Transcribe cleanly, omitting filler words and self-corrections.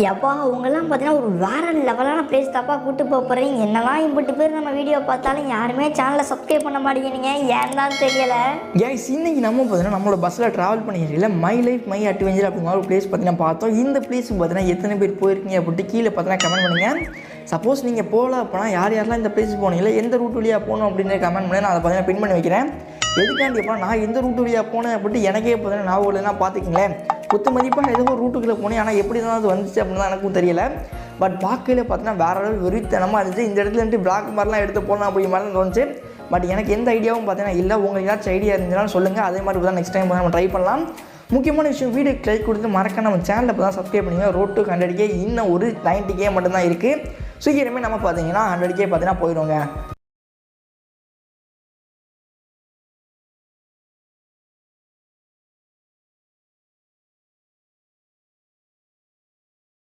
எப்பா அவங்கெல்லாம் பார்த்தீங்கன்னா ஒரு வேற லெவலான பிளேஸ் தப்பா கூட்டு போகிறீங்க. என்னெல்லாம் இம்பட்டு பேர் நம்ம வீடியோ பார்த்தாலும் யாருமே சேனலை சப்ஸ்கிரைப் பண்ண மாட்டேங்கிறீங்க, ஏன் தான் தெரியலை. கைஸ் இன்னைக்கு நம்ம பார்த்தீங்கன்னா நம்மளோட பஸ்ஸில் ட்ராவல் பண்ணிக்கிறீங்களா மை லைஃப் மை அட்வென்ச்சர் அப்படிங்கிற ஒரு பிளேஸ் பார்த்தீங்கன்னா பார்த்தோம். இந்த பிளேஸ் பார்த்தீங்கன்னா எத்தனை பேர் போயிருக்கீங்க அப்படின்ட்டு கீழே பார்த்தீங்கன்னா கமெண்ட் பண்ணுங்கள். சப்போஸ் நீங்கள் போகல அப்படின்னா யாரெல்லாம் இந்த பிளேஸ் போனீங்களா, எந்த ரூட் வழியாக போகணும் அப்படின்னு கமெண்ட் பண்ணி நான் அதை பார்த்தீங்கன்னா பின் பண்ணி வைக்கிறேன். எதுக்காண்டி எப்போ நான் எந்த ரூட் வழியாக போனேன் அப்படின்ட்டு எனக்கே பார்த்தீங்கன்னா நான் இல்லைன்னா பார்த்துக்கிங்களேன். குத்து மதிப்பாக ஏதோ ஒரு ரூட்டுக்குள்ளே போனேன், ஆனால் எப்படி தான் அது வந்துச்சு அப்படின்னு தான் எனக்கும் தெரியல. பட் பார்க்கல பார்த்தீங்கன்னா வேறு அளவு வெறித்தனமாக இருந்துச்சு. இந்த இடத்துல இருந்து பிளாக் மாதிரிலாம் எடுத்து போகணும் அப்படி மாதிரி தான் தோணுச்சு. பட் எனக்கு எந்த ஐடியாவும் பார்த்தீங்கன்னா இல்லை. உங்களுக்கு ஏதாச்சும் ஐடியா இருந்துச்சுன்னா சொல்லுங்கள், அதே மாதிரி தான் நெக்ஸ்ட் டைம் நம்ம ட்ரை பண்ணலாம். முக்கியமான விஷயம், வீடியோக்கு லைக் கொடுத்து மறக்க நம்ம சேனலில் இப்போ தான் சப்ஸ்கிரைப் பண்ணிங்க. ரோட் டு 100K இன்னும் ஒரு 90K மட்டும்தான் இருக்குது. சீக்கிரமே நம்ம பார்த்தீங்கன்னா 100K பார்த்தீங்கன்னா போயிடுவோங்க.